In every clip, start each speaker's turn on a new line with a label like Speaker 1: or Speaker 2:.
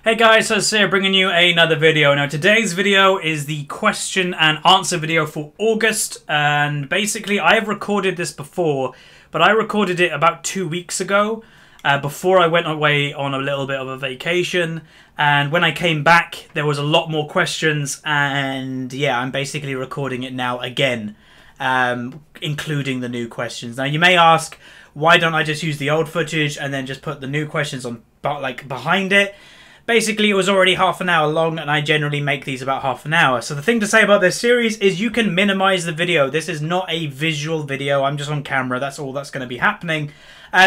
Speaker 1: Hey guys, Huzzy here bringing you another video. Now today's video is the question and answer video for August, and basically I have recorded this before, but I recorded it about 2 weeks ago before I went away on a little bit of a vacation, and when I came back there was a lot more questions, and yeah, I'm basically recording it now again, including the new questions. Now you may ask, why don't I just use the old footage and then just put the new questions on behind it? Basically, it was already half an hour long, and I generally make these about half an hour. So the thing to say about this series is you can minimize the video. This is not a visual video. I'm just on camera. That's all that's going to be happening.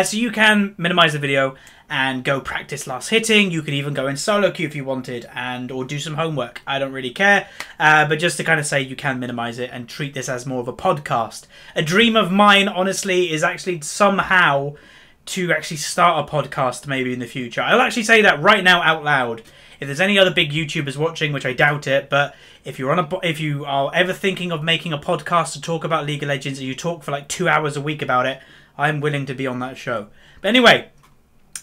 Speaker 1: So you can minimize the video and go practice last hitting. You could even go in SoloQ if you wanted, or do some homework. I don't really care. But just to kind of say you can minimize it and treat this as more of a podcast. A dream of mine, honestly, is actually somehow to actually start a podcast maybe in the future. I'll actually say that right now out loud. If there's any other big YouTubers watching, which I doubt it, but if you are ever thinking of making a podcast to talk about League of Legends and you talk for like 2 hours a week about it, I'm willing to be on that show. But anyway,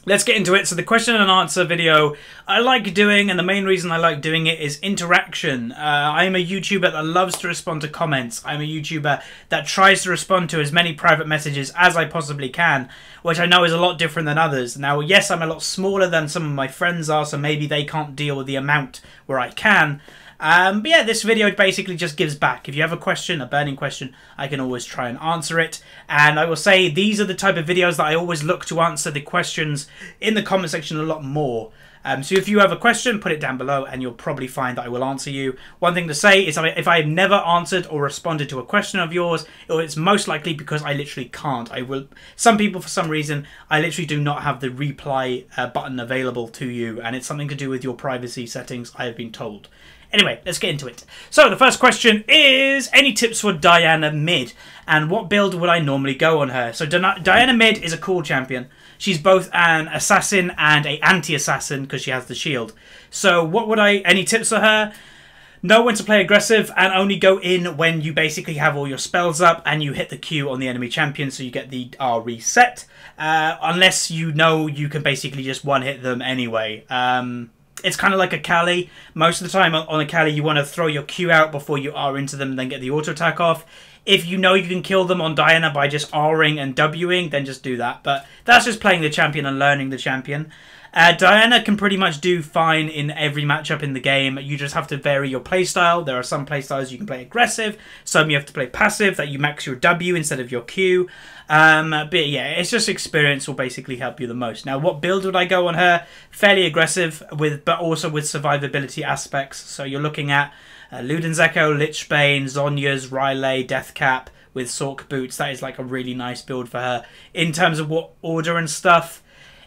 Speaker 1: let's get into it. So the question and answer video I like doing, and the main reason I like doing it is interaction. I'm a YouTuber that loves to respond to comments. I'm a YouTuber that tries to respond to as many private messages as I possibly can, which I know is a lot different than others. Now, yes, I'm a lot smaller than some of my friends are, so maybe they can't deal with the amount where I can. But yeah, this video basically just gives back. If you have a question, a burning question, I can always try and answer it. And I will say these are the type of videos that I always look to answer the questions in the comment section a lot more. So if you have a question, put it down below and you'll probably find that I will answer you. One thing to say is if I have never answered or responded to a question of yours, it's most likely because I literally can't. Some people, for some reason, I literally do not have the reply button available to you, and it's something to do with your privacy settings, I have been told. Anyway, let's get into it. So the first question is, any tips for Diana mid? And what build would I normally go on her? So Diana mid is a cool champion. She's both an assassin and an anti-assassin because she has the shield. So any tips for her? Know when to play aggressive and only go in when you basically have all your spells up and you hit the Q on the enemy champion, so you get the R reset. Unless you know you can basically just one-hit them anyway. It's kind of like a Kali. Most of the time on a Kali, you want to throw your Q out before you R into them and then get the auto attack off. If you know you can kill them on Diana by just Ring and Wing, then just do that. But that's just playing the champion and learning the champion. Diana can pretty much do fine in every matchup in the game. You just have to vary your playstyle. There are some playstyles you can play aggressive. Some you have to play passive, that you max your W instead of your Q. But yeah, it's just experience will basically help you the most. Now, what build would I go on her? Fairly aggressive, but also with survivability aspects. So you're looking at Luden's Echo, Lichbane, Zhonya's, Riley, Deathcap with Sork boots. That is like a really nice build for her. In terms of what order and stuff,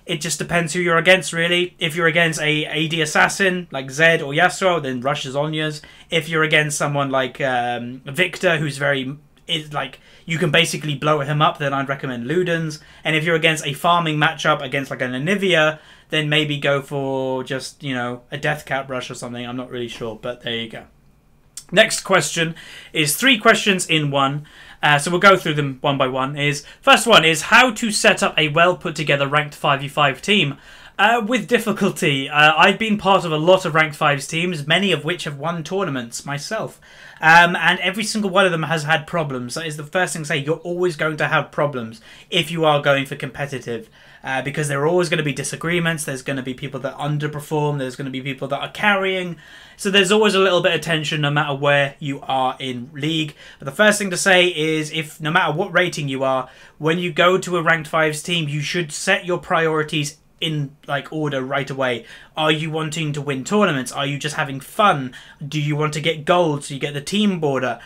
Speaker 1: it just depends who you're against, really. If you're against a AD assassin like Zed or Yasuo, then rush Zhonya's. If you're against someone like Victor, who's you can basically blow him up, then I'd recommend Luden's. And if you're against a farming matchup against like an Anivia, then maybe go for just, you know, a Deathcap rush or something. I'm not really sure, but there you go. Next question is 3 questions in one. So we'll go through them one by one. First one is how to set up a well put together ranked 5v5 team. With difficulty. I've been part of a lot of ranked 5s teams, many of which have won tournaments myself. And every single one of them has had problems. That is the first thing to say. You're always going to have problems if you are going for competitive. Because there are always going to be disagreements. There's going to be people that underperform. There's going to be people that are carrying. So there's always a little bit of tension no matter where you are in League. But the first thing to say is, no matter what rating you are, when you go to a ranked 5s team, you should set your priorities in order right away. Are you wanting to win tournaments? Are you just having fun? Do you want to get gold so you get the team border?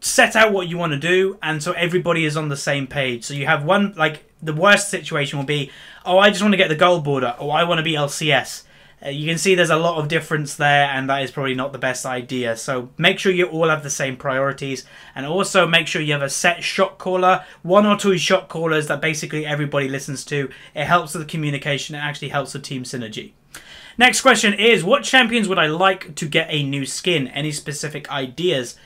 Speaker 1: Set out what you want to do, and so everybody is on the same page. So you have one, the worst situation will be, oh, I just want to get the gold border, or I want to be LCS. You can see there's a lot of difference there, and that is probably not the best idea. So make sure you all have the same priorities, and also make sure you have a set shot caller, 1 or 2 shot callers that basically everybody listens to. It helps with the communication, it actually helps with team synergy. Next question is, what champions would I like to get a new skin? Any specific ideas?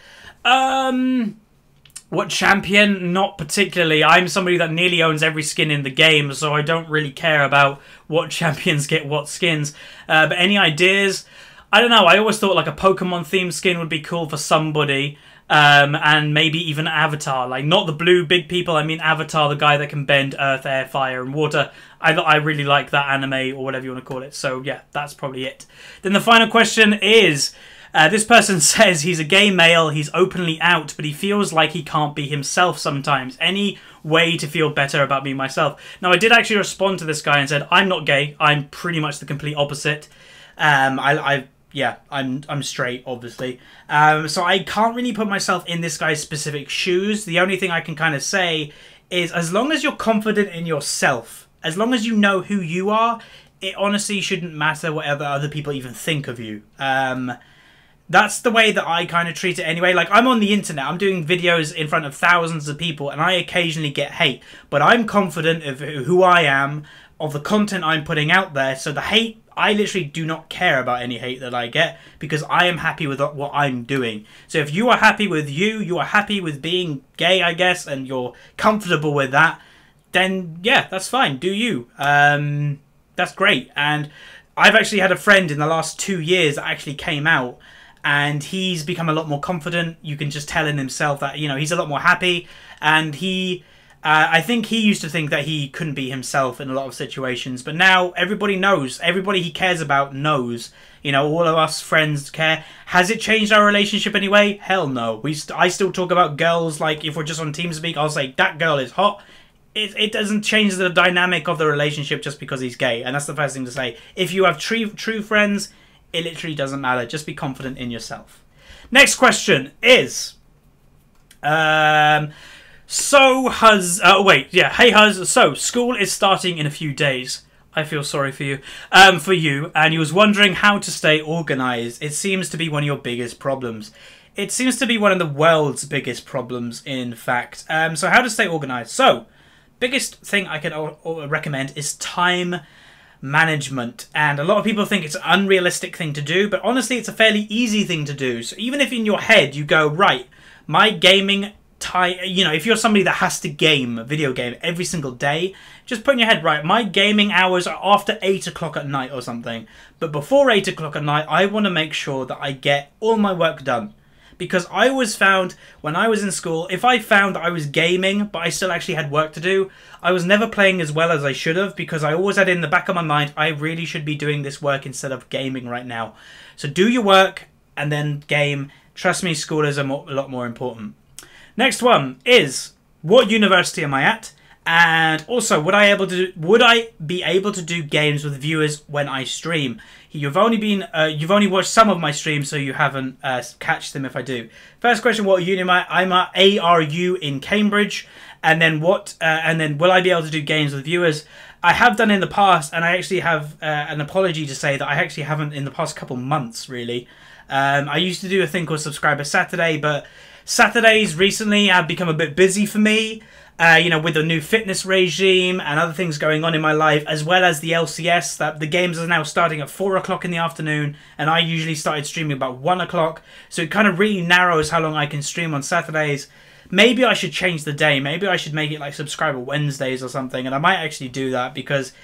Speaker 1: What champion? Not particularly. I'm somebody that nearly owns every skin in the game, so I don't really care about what champions get what skins. But any ideas? I don't know. I always thought like a Pokemon-themed skin would be cool for somebody. And maybe even Avatar. Like, not the blue big people, I mean Avatar, the guy that can bend earth, air, fire, and water. I really like that anime, or whatever you want to call it. So, yeah, that's probably it. Then the final question is... this person says he's a gay male, he's openly out, but he feels like he can't be himself sometimes. Any way to feel better about me myself? Now, I did actually respond to this guy and said, I'm not gay, I'm pretty much the complete opposite. Yeah, I'm straight, obviously. So I can't really put myself in this guy's specific shoes. The only thing I can kind of say is, as long as you're confident in yourself, as long as you know who you are, it honestly shouldn't matter whatever other people even think of you. That's the way that I kind of treat it anyway. Like, I'm on the internet, I'm doing videos in front of thousands of people, and I occasionally get hate. But I'm confident of who I am, of the content I'm putting out there. So the hate, I literally do not care about any hate that I get, because I am happy with what I'm doing. So if you are happy with you are happy with being gay, I guess, and you're comfortable with that, then yeah, that's fine. Do you. That's great. And I've actually had a friend in the last 2 years that actually came out, and he's become a lot more confident. You can just tell in himself that, you know, he's a lot more happy. And he, I think he used to think that he couldn't be himself in a lot of situations. But now everybody knows. Everybody he cares about knows. You know, all of us friends care. Has it changed our relationship anyway? Hell no. I still talk about girls. Like, if we're just on TeamSpeak, I'll say, that girl is hot. It doesn't change the dynamic of the relationship just because he's gay. And that's the first thing to say. If you have true friends... it literally doesn't matter. Just be confident in yourself. Next question is... Hey Huz. So, school is starting in a few days. I feel sorry for you. And he was wondering how to stay organised. It seems to be one of your biggest problems. It seems to be one of the world's biggest problems, in fact. So, how to stay organised. So, biggest thing I can recommend is time management. And a lot of people think it's an unrealistic thing to do, but honestly it's a fairly easy thing to do. So even if in your head you go, right, my gaming time, you know, if you're somebody that has to video game every single day, just put in your head, right, my gaming hours are after 8 o'clock at night or something, but before 8 o'clock at night I want to make sure that I get all my work done. Because I always found, when I was in school, if I found that I was gaming, but I still actually had work to do, I was never playing as well as I should have, because I always had in the back of my mind, I really should be doing this work instead of gaming right now. So do your work, and then game. Trust me, school is a lot more important. Next one is, what university am I at? And also, would I be able to do games with viewers when I stream? You've only watched some of my streams, so you haven't catched them if I do. First question: what uni am I? I'm at ARU in Cambridge. And then will I be able to do games with viewers? I have done in the past, and I actually have an apology to say that I actually haven't in the past couple months really. I used to do a thing called Subscriber Saturday, but Saturdays recently have become a bit busy for me. You know, with the new fitness regime and other things going on in my life, as well as the LCS, that the games are now starting at 4 o'clock in the afternoon, and I usually started streaming about 1 o'clock, so it kind of really narrows how long I can stream on Saturdays. Maybe I should change the day. Maybe I should make it like Subscriber Wednesdays or something, and I might actually do that, because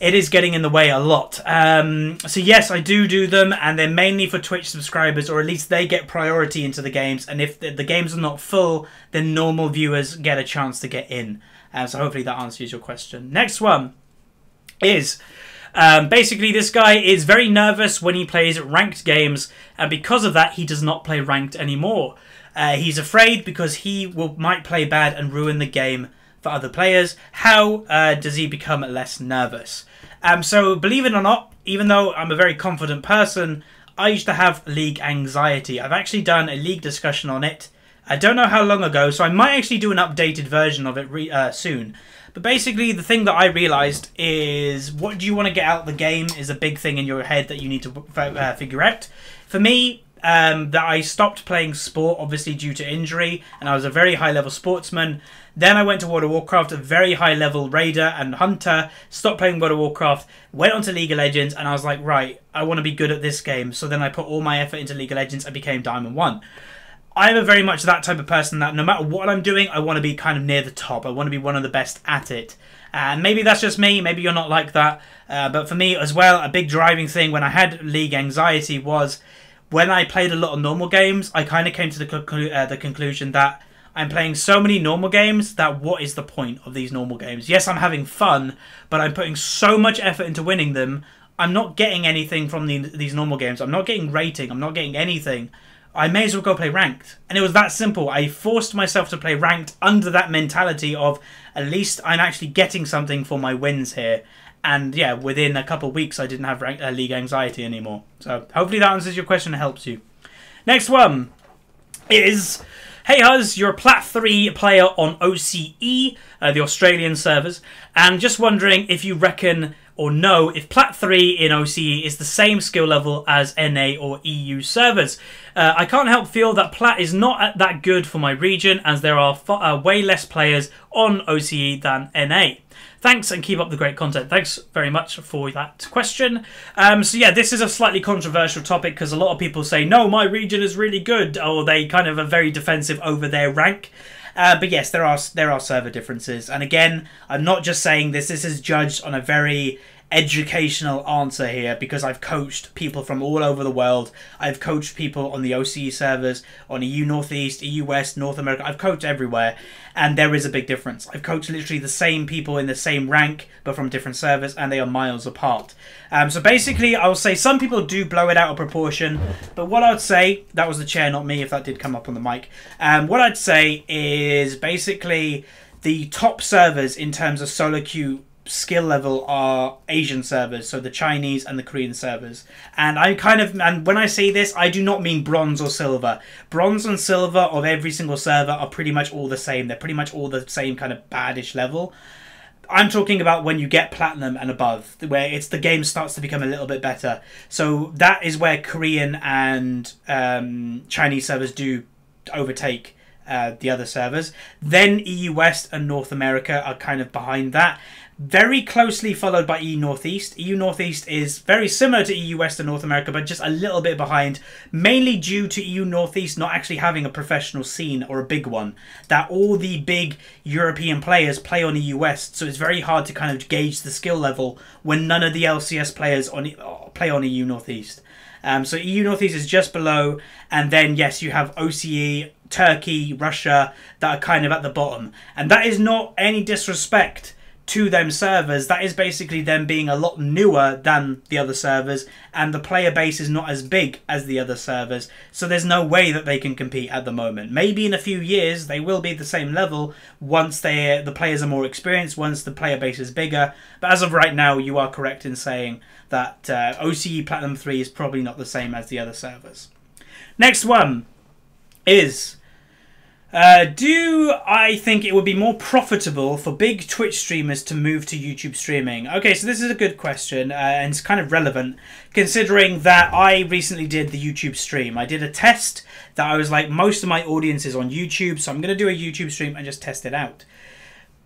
Speaker 1: it is getting in the way a lot. So yes, I do them, and they're mainly for Twitch subscribers, or at least they get priority into the games. And if the games are not full, then normal viewers get a chance to get in. So hopefully that answers your question. Next one is... basically, this guy is very nervous when he plays ranked games, and because of that, he does not play ranked anymore. He's afraid because he might play bad and ruin the game for other players. How does he become less nervous? So believe it or not, even though I'm a very confident person, I used to have league anxiety. I've actually done a league discussion on it. I don't know how long ago, so I might actually do an updated version of it soon. But basically, the thing that I realised is, what do you want to get out of the game is a big thing in your head that you need to figure out. For me, that I stopped playing sport, obviously due to injury, and I was a very high-level sportsman. Then I went to World of Warcraft, a very high-level raider and hunter, stopped playing World of Warcraft, went on to League of Legends, and I was like, right, I want to be good at this game. So then I put all my effort into League of Legends and became Diamond 1. I'm very much that type of person that no matter what I'm doing, I want to be kind of near the top. I want to be one of the best at it. And maybe that's just me. Maybe you're not like that. But for me as well, a big driving thing when I had league anxiety was when I played a lot of normal games, I kind of came to the conclusion that I'm playing so many normal games that what is the point of these normal games? Yes, I'm having fun, but I'm putting so much effort into winning them. I'm not getting anything from these normal games. I'm not getting rating. I'm not getting anything. I may as well go play ranked. And it was that simple. I forced myself to play ranked under that mentality of at least I'm actually getting something for my wins here. And yeah, within a couple of weeks, I didn't have league anxiety anymore. So hopefully that answers your question and helps you. Next one is, hey Huz, you're a Plat 3 player on OCE, the Australian servers, and just wondering if you reckon or know if Plat 3 in OCE is the same skill level as NA or EU servers. I can't help feel that Plat is not that good for my region as there are way less players on OCE than NA. Thanks and keep up the great content. Thanks very much for that question. So yeah, this is a slightly controversial topic because a lot of people say, no, my region is really good, or they kind of are very defensive over their rank. But yes, there are server differences. And again, I'm not just saying this. This is judged on a very educational answer here because I've coached people from all over the world. I've coached people on the OCE servers, on EU Northeast, EU West, North America. I've coached everywhere, and there is a big difference. I've coached literally the same people in the same rank, but from different servers, and they are miles apart. So basically, I will say some people do blow it out of proportion, but what I would say, that was the chair, not me, if that did come up on the mic. What I'd say is basically the top servers in terms of SoloQ skill level are Asian servers, so the Chinese and the Korean servers. And when I say this, I do not mean bronze or silver. Bronze and silver of every single server are pretty much all the same. They're pretty much all the same kind of badish level. I'm talking about when you get platinum and above, where the game starts to become a little bit better. So that is where Korean and Chinese servers do overtake the other servers. Then EU West and North America are kind of behind that. Very closely followed by EU Northeast. EU Northeast is very similar to EU West and North America, but just a little bit behind, mainly due to EU Northeast not actually having a professional scene or a big one. That all the big European players play on EU West, so it's very hard to kind of gauge the skill level when none of the LCS players play on EU Northeast. So EU Northeast is just below, and then yes, you have OCE, Turkey, Russia that are kind of at the bottom. And that is not any disrespect to them servers. That is basically them being a lot newer than the other servers, and the player base is not as big as the other servers, so there's no way that they can compete at the moment. Maybe in a few years they will be the same level once the players are more experienced, once the player base is bigger, but as of right now you are correct in saying that OCE Platinum 3 is probably not the same as the other servers. Next one is, do I think it would be more profitable for big Twitch streamers to move to YouTube streaming? Okay, so this is a good question, and it's kind of relevant considering that I recently did the YouTube stream. I did a test that I was like, most of my audience is on YouTube, so I'm going to do a YouTube stream and just test it out.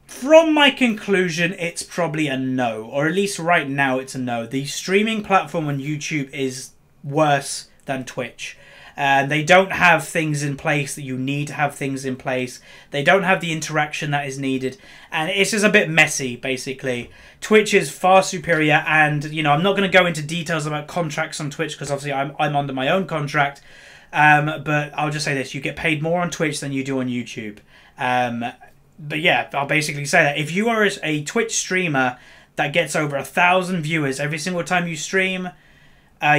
Speaker 1: From my conclusion, it's probably a no, or at least right now it's a no. The streaming platform on YouTube is worse than Twitch. They don't have things in place that you need to have things in place. They don't have the interaction that is needed. And it's just a bit messy, basically. Twitch is far superior. And, you know, I'm not going to go into details about contracts on Twitch because obviously I'm under my own contract. But I'll just say this. You get paid more on Twitch than you do on YouTube. But yeah, I'll basically say that. If you are a Twitch streamer that gets over 1,000 viewers every single time you stream,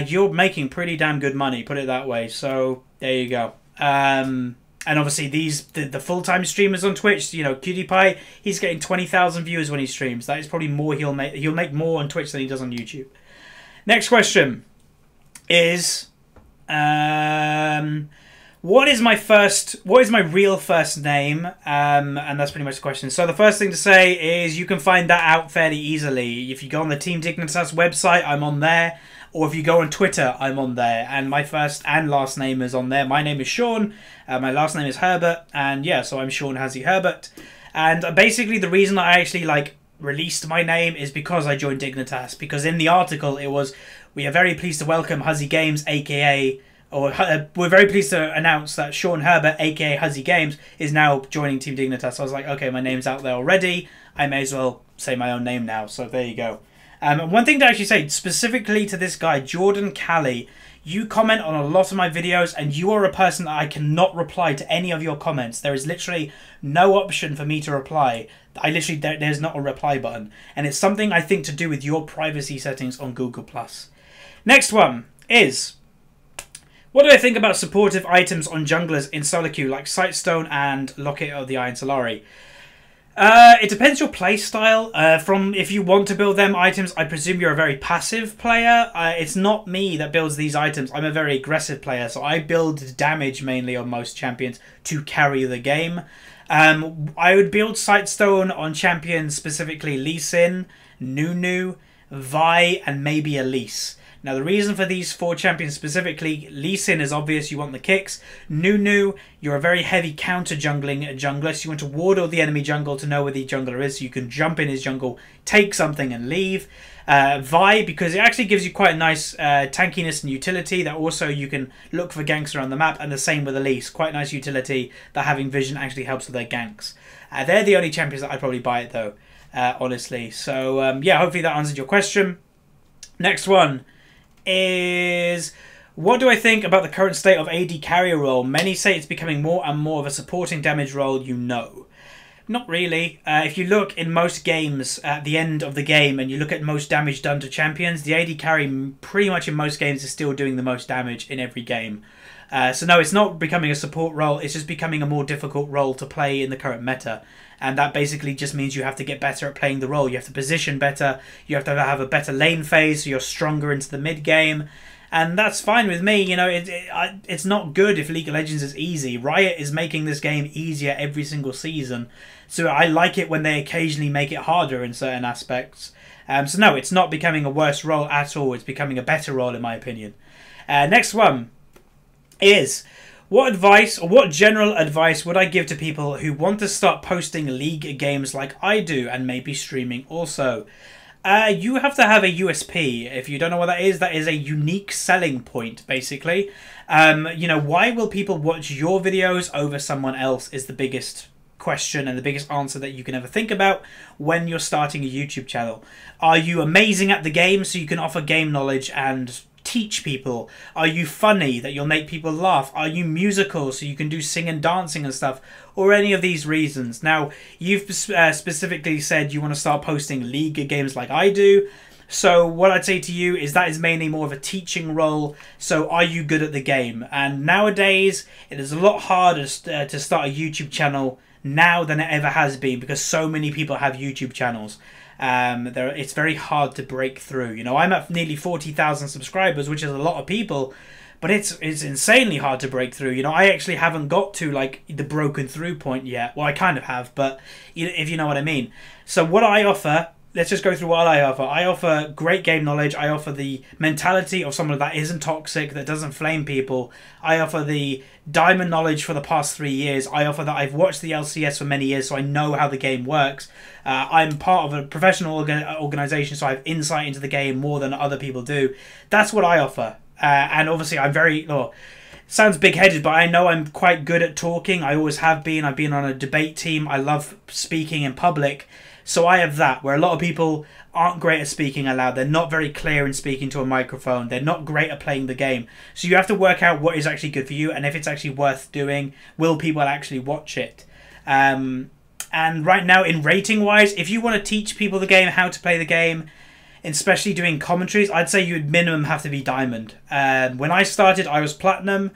Speaker 1: you're making pretty damn good money, put it that way. So there you go. And obviously the full-time streamers on Twitch, you know, PewDiePie, he's getting 20,000 viewers when he streams. That is probably more he'll make more on Twitch than he does on YouTube. Next question is, what is my real first name? And that's pretty much the question. So the first thing to say is you can find that out fairly easily. If you go on the Team Dignitas website, I'm on there. Or if you go on Twitter, I'm on there. And my first and last name is on there. My name is Sean. My last name is Herbert. And yeah, so I'm Sean Huzzy Herbert. And basically the reason I actually released my name is because I joined Dignitas. Because in the article it was, we are very pleased to welcome HuzzyGames, aka we're very pleased to announce that Sean Herbert, aka HuzzyGames, is now joining Team Dignitas. So I was like, okay, my name's out there already. I may as well say my own name now. So there you go. And one thing to actually say, specifically to this guy, Jordan Callie, you comment on a lot of my videos, and you are a person that I cannot reply to any of your comments. There is literally no option for me to reply. There's not a reply button. And it's something I think to do with your privacy settings on Google+. Next one is, what do I think about supportive items on junglers in SoloQ, like Sightstone and Locket of the Iron Solari? It depends your play style. If you want to build them items, I presume you're a very passive player. It's not me that builds these items. I'm a very aggressive player, so I build damage mainly on most champions to carry the game. I would build Sightstone on champions, specifically Lee Sin, Nunu, Vi, and maybe Elise. Now, the reason for these 4 champions specifically, Lee Sin is obvious, you want the kicks. Nunu, you're a very heavy counter-jungling jungler, so you want to ward all the enemy jungle to know where the jungler is, so you can jump in his jungle, take something and leave. Vi, because it actually gives you quite a nice tankiness and utility, that also you can look for ganks around the map, and the same with Elise. Quite nice utility that having vision actually helps with their ganks. They're the only champions that I'd probably buy it though, honestly. So yeah, hopefully that answered your question. Next one is, what do I think about the current state of AD carrier role? Many say it's becoming more and more of a supporting damage role, you know. Not really. If you look in most games at the end of the game and you look at most damage done to champions, the AD carry pretty much in most games is still doing the most damage in every game. So no, it's not becoming a support role, it's just becoming a more difficult role to play in the current meta. And that basically just means you have to get better at playing the role. You have to position better, you have to have a better lane phase, so you're stronger into the mid game. And that's fine with me, you know, it's not good if League of Legends is easy. Riot is making this game easier every single season. So I like it when they occasionally make it harder in certain aspects. So no, it's not becoming a worse role at all. It's becoming a better role in my opinion. Next one is, what advice, or what general advice would I give to people who want to start posting League games like I do and maybe streaming also? You have to have a USP. If you don't know what that is a unique selling point, basically. You know, why will people watch your videos over someone else is the biggest question and the biggest answer that you can ever think about when you're starting a YouTube channel. Are you amazing at the game so you can offer game knowledge and teach people? Are you funny that you'll make people laugh? Are you musical so you can do sing and dancing and stuff? Or any of these reasons? Now, you've specifically said you want to start posting League games like I do. So what I'd say to you is that is mainly more of a teaching role. So are you good at the game? And nowadays, it is a lot harder to start a YouTube channel now than it ever has been, because so many people have YouTube channels. It's very hard to break through. You know, I'm at nearly 40,000 subscribers, which is a lot of people, but it's insanely hard to break through. You know, I actually haven't got to like the broken through point yet. Well, I kind of have, but if you know what I mean. So what I offer, let's just go through what I offer. I offer great game knowledge. I offer the mentality of someone that isn't toxic, that doesn't flame people. I offer the diamond knowledge for the past 3 years. I offer that I've watched the LCS for many years, so I know how the game works. I'm part of a professional organization, so I have insight into the game more than other people do. That's what I offer. And obviously, I'm very... sounds big-headed, but I know I'm quite good at talking. I always have been. I've been on a debate team. I love speaking in public. So I have that, where a lot of people aren't great at speaking aloud. They're not very clear in speaking to a microphone. They're not great at playing the game. So you have to work out what is actually good for you and if it's actually worth doing. Will people actually watch it? And right now, in rating-wise, if you want to teach people the game, how to play the game, especially doing commentaries, I'd say you would minimum have to be Diamond. When I started, I was Platinum.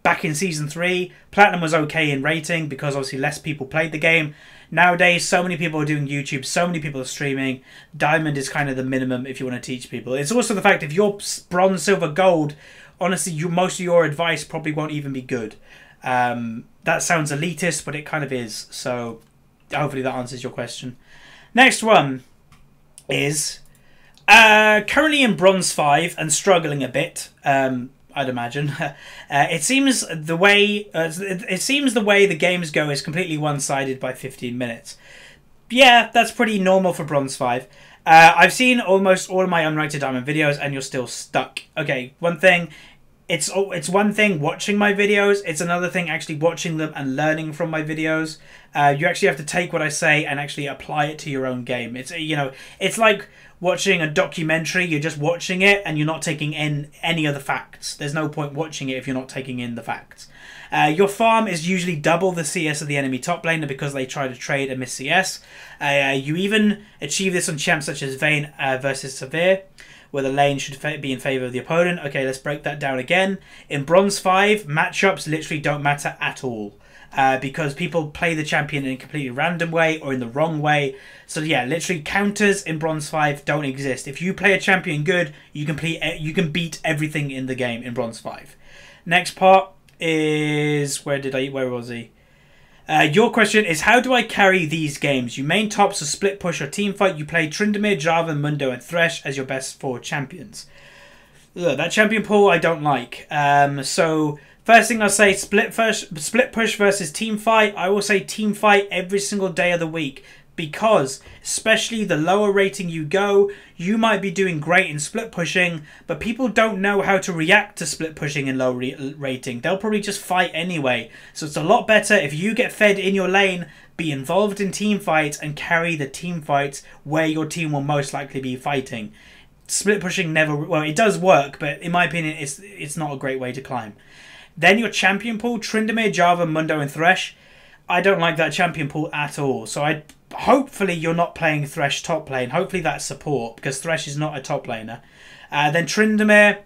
Speaker 1: Back in Season 3, Platinum was okay in rating because obviously less people played the game. Nowadays, so many people are doing YouTube, so many people are streaming. Diamond is kind of the minimum if you want to teach people. It's also the fact if you're bronze, silver, gold, honestly, most of your advice probably won't even be good. That sounds elitist, but it kind of is. So hopefully that answers your question. Next one is currently in bronze 5 and struggling a bit. I'd imagine. It seems the way the games go is completely one-sided by 15 minutes. Yeah, that's pretty normal for bronze 5. I've seen almost all of my unranked diamond videos, and you're still stuck. Okay, one thing. it's one thing watching my videos, it's another thing actually watching them and learning from my videos. You actually have to take what I say and actually apply it to your own game. It's, you know, it's like watching a documentary. You're just watching it and you're not taking in any of the facts. There's no point watching it if you're not taking in the facts. Your farm is usually double the CS of the enemy top laner because they try to trade and miss CS. You even achieve this on champs such as Vayne versus Severe, where the lane should be in favour of the opponent. Okay, let's break that down again. In Bronze 5, matchups literally don't matter at all. Because people play the champion in a completely random way or in the wrong way. So yeah, literally counters in Bronze 5 don't exist. If you play a champion good, you can beat everything in the game in Bronze 5. Next part is... Where was he? Your question is, how do I carry these games? You main top, so split push or team fight. You play Tryndamere, Jarvan, Mundo and Thresh as your best 4 champions. Ugh, that champion pool I don't like. So first thing I'll say, split push versus team fight. I will say team fight every single day of the week. Because, especially the lower rating you go, you might be doing great in split pushing, but people don't know how to react to split pushing in low rating. They'll probably just fight anyway. So it's a lot better if you get fed in your lane, be involved in team fights, and carry the team fights where your team will most likely be fighting. Split pushing never... Well, it does work, but in my opinion, it's not a great way to climb. Then your champion pool, Tryndamere, Jarvan, Mundo and Thresh. I don't like that champion pool at all. So hopefully you're not playing Thresh top lane. Hopefully that's support, because Thresh is not a top laner. Then Tryndamere,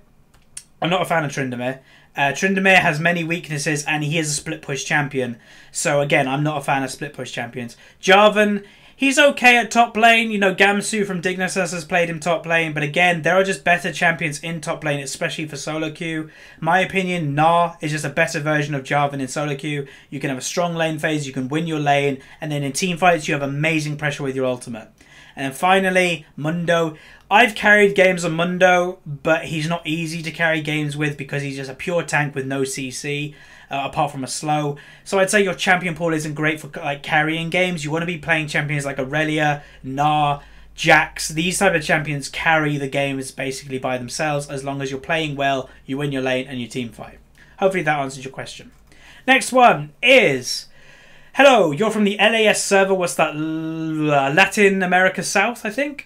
Speaker 1: I'm not a fan of Tryndamere. Tryndamere has many weaknesses and he is a split push champion. So again, I'm not a fan of split push champions. Jarvan, he's okay at top lane. You know, Gamsu from Dignitas has played him top lane. But again, there are just better champions in top lane, especially for SoloQ. My opinion, Gnar is just a better version of Jarvan in SoloQ. You can have a strong lane phase, you can win your lane. And then in team fights, you have amazing pressure with your ultimate. And then finally, Mundo. I've carried games on Mundo, but he's not easy to carry games with because he's just a pure tank with no CC. Apart from a slow. So I'd say your champion pool isn't great for like carrying games. You want to be playing champions like Aurelia, Gnar, Jax. These type of champions carry the games basically by themselves. As long as you're playing well, you win your lane and you team fight. Hopefully that answers your question. Next one is... Hello, you're from the LAS server. What's that? Latin America South, I think.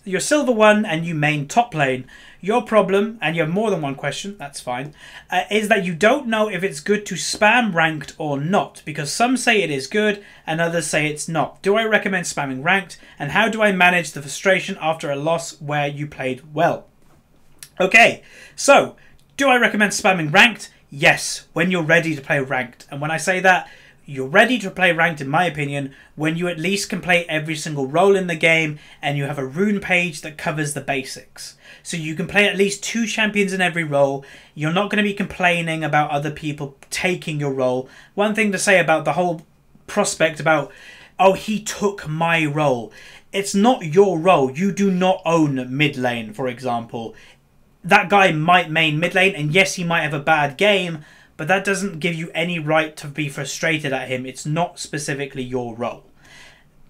Speaker 1: You're Silver 1 and you main top lane. Your problem, and you have more than one question, that's fine, is that you don't know if it's good to spam ranked or not, because some say it is good and others say it's not. Do I recommend spamming ranked, and how do I manage the frustration after a loss where you played well? Okay, so do I recommend spamming ranked? Yes, when you're ready to play ranked. And when I say that, you're ready to play ranked, in my opinion, when you at least can play every single role in the game and you have a rune page that covers the basics. So you can play at least 2 champions in every role. You're not going to be complaining about other people taking your role. One thing to say about the whole prospect about, oh, he took my role. It's not your role. You do not own mid lane, for example. That guy might main mid lane, and yes, he might have a bad game, but that doesn't give you any right to be frustrated at him. It's not specifically your role.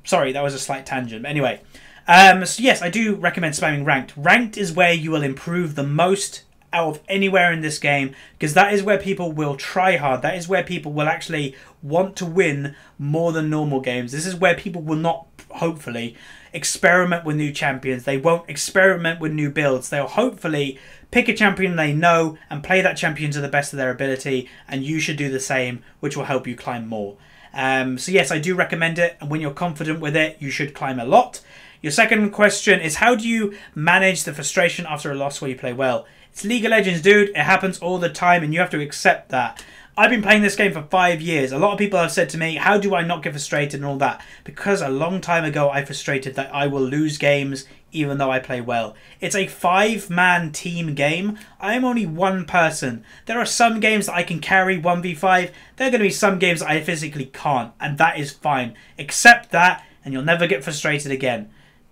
Speaker 1: Sorry, that was a slight tangent. But anyway, so yes, I do recommend spamming ranked. Ranked is where you will improve the most out of anywhere in this game, because that is where people will try hard. That is where people will actually want to win more than normal games. This is where people will not, hopefully, experiment with new champions. They won't experiment with new builds. They'll hopefully pick a champion they know and play that champion to the best of their ability, and you should do the same, which will help you climb more. So yes, I do recommend it, and when you're confident with it, you should climb a lot. Your second question is, how do you manage the frustration after a loss where you play well? It's League of Legends, dude. It happens all the time, and you have to accept that. I've been playing this game for 5 years. A lot of people have said to me, how do I not get frustrated and all that? Because a long time ago, I frustrated that I will lose games even though I play well. It's a 5-man team game. I am only one person. There are some games that I can carry 1v5. There are going to be some games that I physically can't, and that is fine. Accept that, and you'll never get frustrated again.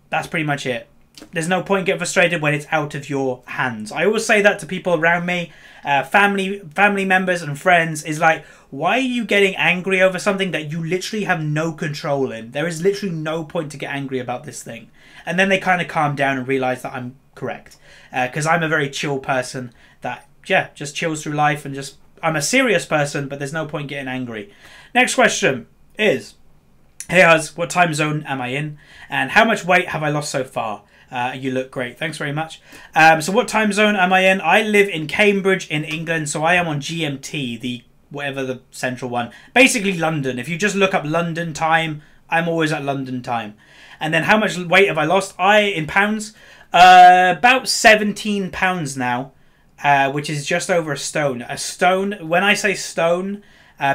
Speaker 1: That's pretty much it. There's no point getting frustrated when it's out of your hands. I always say that to people around me, family members and friends, is like, why are you getting angry over something that you literally have no control in? There is literally no point to get angry about this thing. And then they kind of calm down and realise that I'm correct. Because I'm a very chill person that yeah, just chills through life and just, I'm a serious person, but there's no point getting angry. Next question is, hey Huz, what time zone am I in? And how much weight have I lost so far? You look great. Thanks very much. So what time zone am I in? I live in Cambridge in England, so I am on GMT, the whatever the central one. Basically London. If you just look up London time, I'm always at London time. And then how much weight have I lost? In pounds, about 17 pounds now, which is just over a stone. A stone, when I say stone,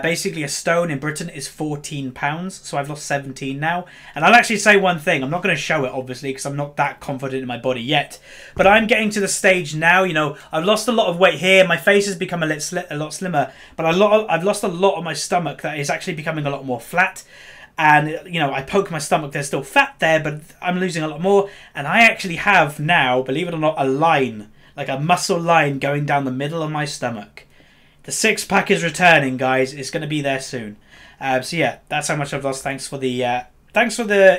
Speaker 1: basically a stone in Britain is 14 pounds. So I've lost 17 now. And I'll actually say one thing. I'm not going to show it, obviously, because I'm not that confident in my body yet. But I'm getting to the stage now, you know, I've lost a lot of weight here. My face has become a lot slimmer. But I've lost a lot of my stomach that is actually becoming a lot more flat. And, you know, I poke my stomach, there's still fat there, but I'm losing a lot more. And I actually have now, believe it or not, a line, like a muscle line going down the middle of my stomach. The six-pack is returning, guys. It's going to be there soon. So, yeah, that's how much I've lost. Thanks for the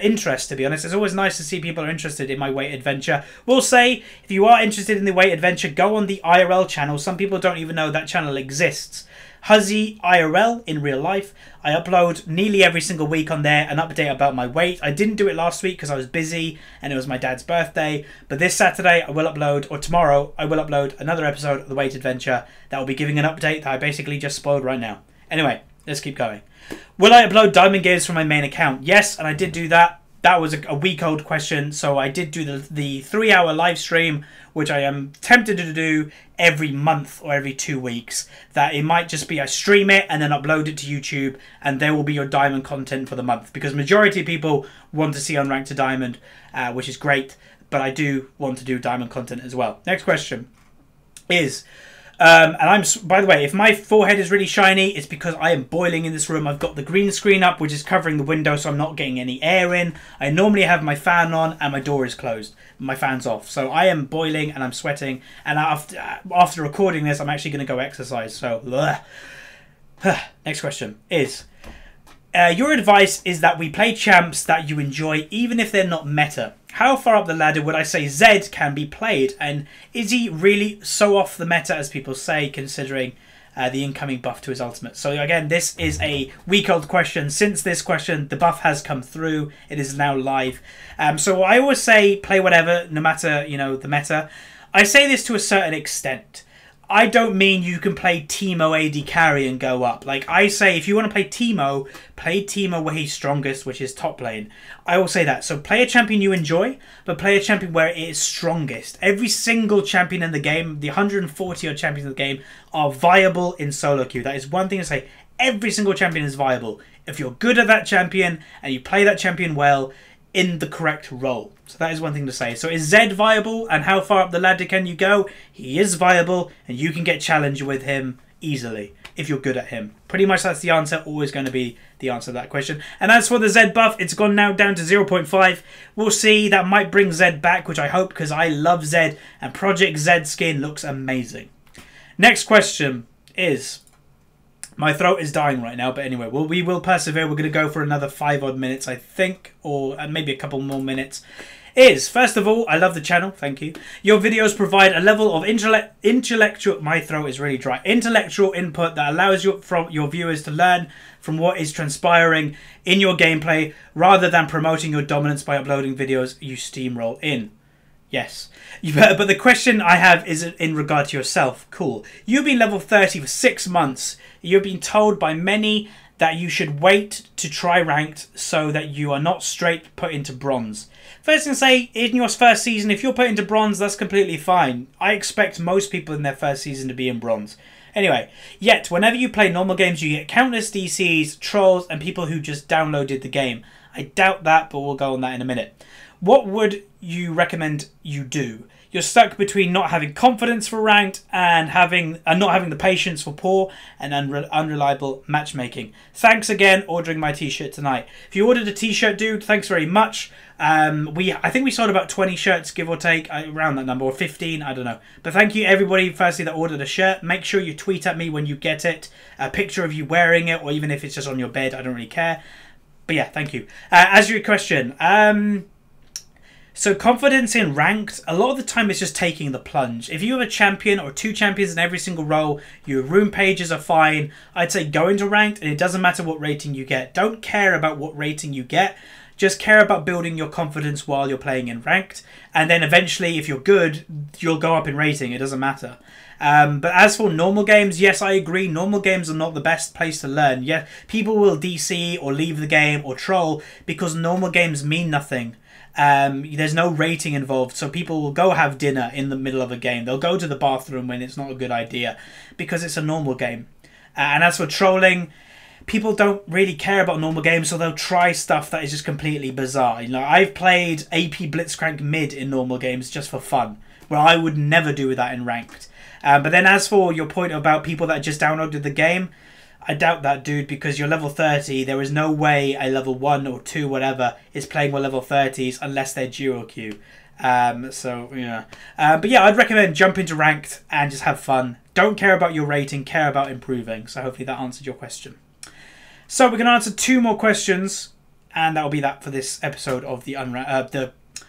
Speaker 1: interest, to be honest. It's always nice to see people are interested in my weight adventure. We'll say, if you are interested in the weight adventure, go on the IRL channel. Some people don't even know that channel exists. Huzzy IRL in real life. I upload nearly every single week on there an update about my weight. I didn't do it last week because I was busy and it was my dad's birthday. But this Saturday I will upload, or tomorrow I will upload another episode of the weight adventure that will be giving an update that I basically just spoiled right now. Anyway, let's keep going. Will I upload diamond games from my main account? Yes, and I did do that. That was a week-old question, so I did do the 3-hour live stream, which I am tempted to do every month or every 2 weeks. That it might just be I stream it and then upload it to YouTube, and there will be your diamond content for the month. Because majority of people want to see Unranked to Diamond, which is great, but I do want to do diamond content as well. Next question is... and I'm, by the way, if my forehead is really shiny, it's because I am boiling in this room. I've got the green screen up, which is covering the window, so I'm not getting any air in. I normally have my fan on and my door is closed. My fan's off. So I am boiling and I'm sweating. And after recording this, I'm actually going to go exercise. So, next question is... your advice is that we play champs that you enjoy, even if they're not meta. How far up the ladder would I say Zed can be played? And is he really so off the meta as people say, considering the incoming buff to his ultimate? So again, this is a week-old question. Since this question, the buff has come through. It is now live. So I always say play whatever, no matter, you know, the meta. I say this to a certain extent. I don't mean you can play Teemo AD carry and go up. Like I say, if you want to play Teemo where he's strongest, which is top lane. I will say that. So play a champion you enjoy, but play a champion where it is strongest. Every single champion in the game, the 140 odd champions in the game, are viable in solo queue. That is one thing to say. Every single champion is viable. If you're good at that champion and you play that champion well in the correct role. So that is one thing to say. So is Zed viable, and how far up the ladder can you go? He is viable, and you can get challenged with him easily if you're good at him. Pretty much that's the answer, always going to be the answer to that question. And as for the Zed buff, it's gone now down to 0.5. We'll see, that might bring Zed back, which I hope, because I love Zed, and Project Zed skin looks amazing. Next question is... my throat is dying right now, but anyway, we will persevere. We're going to go for another 5 odd minutes, I think, or maybe a couple more minutes. First of all, I love the channel, thank you. Your videos provide a level of intellectual... my throat is really dry. Intellectual input that allows your viewers to learn from what is transpiring in your gameplay, rather than promoting your dominance by uploading videos you steamroll in. Yes. But the question I have is in regard to yourself. Cool. You've been level 30 for 6 months. You've been told by many that you should wait to try ranked so that you are not straight put into bronze. First thing to say, in your first season, if you're put into bronze, that's completely fine. I expect most people in their first season to be in bronze. Anyway, yet, whenever you play normal games, you get countless DCs, trolls, and people who just downloaded the game. I doubt that, but we'll go on that in a minute. What would you recommend you do? You're stuck between not having confidence for ranked and not having the patience for poor and unreliable matchmaking. Thanks again, ordering my t-shirt tonight. If you ordered a t-shirt, dude, thanks very much. I think we sold about 20 shirts, give or take, around that number, or 15, I don't know. But thank you everybody, firstly, that ordered a shirt. Make sure you tweet at me when you get it, a picture of you wearing it, or even if it's just on your bed, I don't really care. But yeah, thank you. As your question, So confidence in ranked, a lot of the time it's just taking the plunge. If you have a champion or 2 champions in every single role, your room pages are fine. I'd say go into ranked, and it doesn't matter what rating you get. Don't care about what rating you get. Just care about building your confidence while you're playing in ranked. And then eventually, if you're good, you'll go up in rating. It doesn't matter. But as for normal games, yes, I agree. Normal games are not the best place to learn. Yeah, people will DC or leave the game or troll because normal games mean nothing. There's no rating involved, so people will go have dinner in the middle of a game. They'll go to the bathroom when it's not a good idea because it's a normal game. And as for trolling, people don't really care about normal games, so they'll try stuff that is just completely bizarre. You know, I've played AP Blitzcrank mid in normal games just for fun, where I would never do that in ranked. But then as for your point about people that just downloaded the game, I doubt that, dude, because you're level 30. There is no way a level 1 or 2, whatever, is playing with level 30s unless they're dual queue. So, yeah. But yeah, I'd recommend jump into ranked and just have fun. Don't care about your rating, care about improving. So hopefully that answered your question. So we're going to answer 2 more questions, and that will be that for this episode of the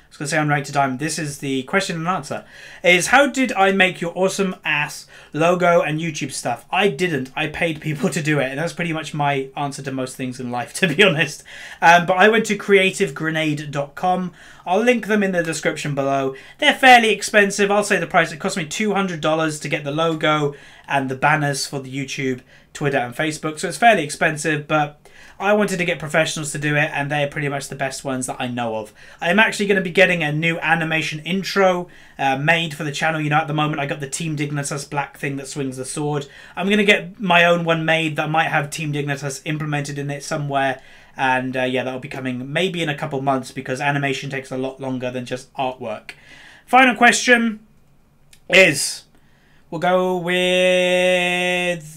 Speaker 1: I was going to say Unranked to Diamond. This is the question and answer. Is how did I make your awesome ass logo and YouTube stuff? I didn't. I paid people to do it. And that's pretty much my answer to most things in life, to be honest. But I went to creativegrenade.com. I'll link them in the description below. They're fairly expensive. I'll say the price. It cost me $200 to get the logo and the banners for the YouTube, Twitter and Facebook. So it's fairly expensive, but I wanted to get professionals to do it, and they're pretty much the best ones that I know of. I'm actually going to be getting a new animation intro made for the channel. You know, at the moment I got the Team Dignitas black thing that swings the sword. I'm going to get my own one made that might have Team Dignitas implemented in it somewhere. And yeah, that'll be coming maybe in a couple months because animation takes a lot longer than just artwork. Final question is... we'll go with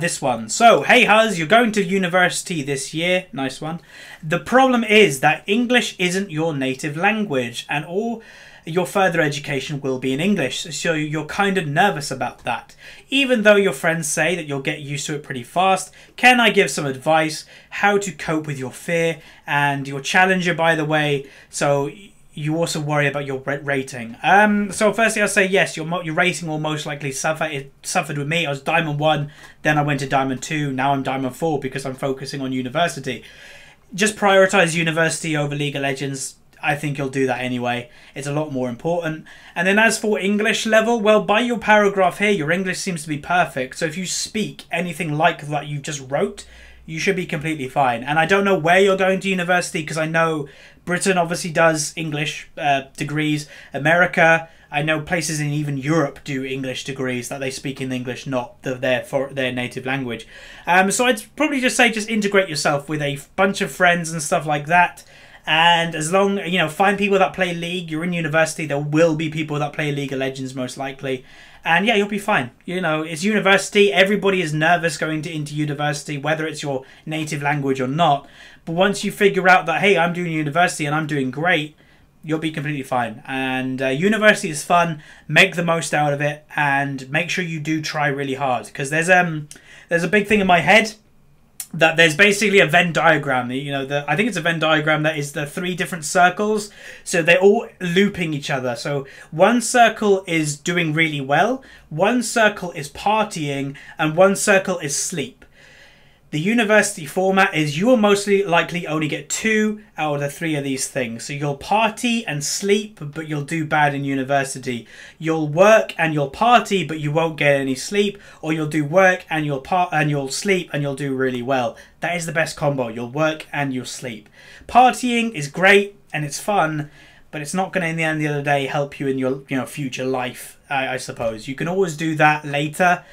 Speaker 1: this one. So, hey Huz, you're going to university this year. Nice one. The problem is that English isn't your native language and all your further education will be in English. So you're kind of nervous about that. Even though your friends say that you'll get used to it pretty fast, can I give some advice how to cope with your fear and your challenger, by the way, so you also worry about your rating. So firstly, I'll say yes, your rating will most likely suffer. It suffered with me. I was Diamond 1, then I went to Diamond 2, now I'm Diamond 4 because I'm focusing on university. Just prioritize university over League of Legends. I think you'll do that anyway. It's a lot more important. And then as for English level, well, by your paragraph here, your English seems to be perfect. So if you speak anything like that you just wrote, you should be completely fine. And I don't know where you're going to university because I know Britain obviously does English degrees. America, I know places in even Europe do English degrees that they speak in English, not their native language. So I'd probably just say just integrate yourself with a bunch of friends and stuff like that. And as long, you know, find people that play League. You're in university, there will be people that play League of Legends most likely. And yeah, you'll be fine. You know, it's university. Everybody is nervous going into university, whether it's your native language or not. But once you figure out that, hey, I'm doing university and I'm doing great, you'll be completely fine. And university is fun. Make the most out of it. And make sure you do try really hard. Because there's a big thing in my head that there's basically a Venn diagram. You know, I think it's a Venn diagram that is the 3 different circles. So they're all looping each other. So one circle is doing really well, one circle is partying, and one circle is sleep. The university format is you will mostly likely only get 2 out of the 3 of these things. So you'll party and sleep, but you'll do bad in university. You'll work and you'll party, but you won't get any sleep. Or you'll do work and you'll sleep and you'll do really well. That is the best combo. You'll work and you'll sleep. Partying is great and it's fun, but it's not going to, in the end of the day, help you in your future life, I suppose. You can always do that later.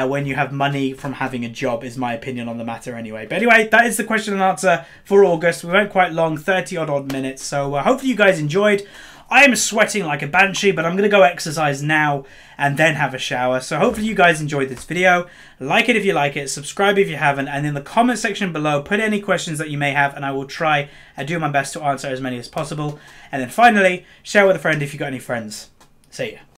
Speaker 1: When you have money from having a job, is my opinion on the matter anyway. But anyway, that is the question and answer for August. We went quite long, 30 odd minutes. So hopefully you guys enjoyed. I am sweating like a banshee, but I'm going to go exercise now and then have a shower. So hopefully you guys enjoyed this video. Like it if you like it, subscribe if you haven't, and in the comment section below, put any questions that you may have, and I will try and do my best to answer as many as possible. And then finally, share with a friend if you've got any friends. See ya.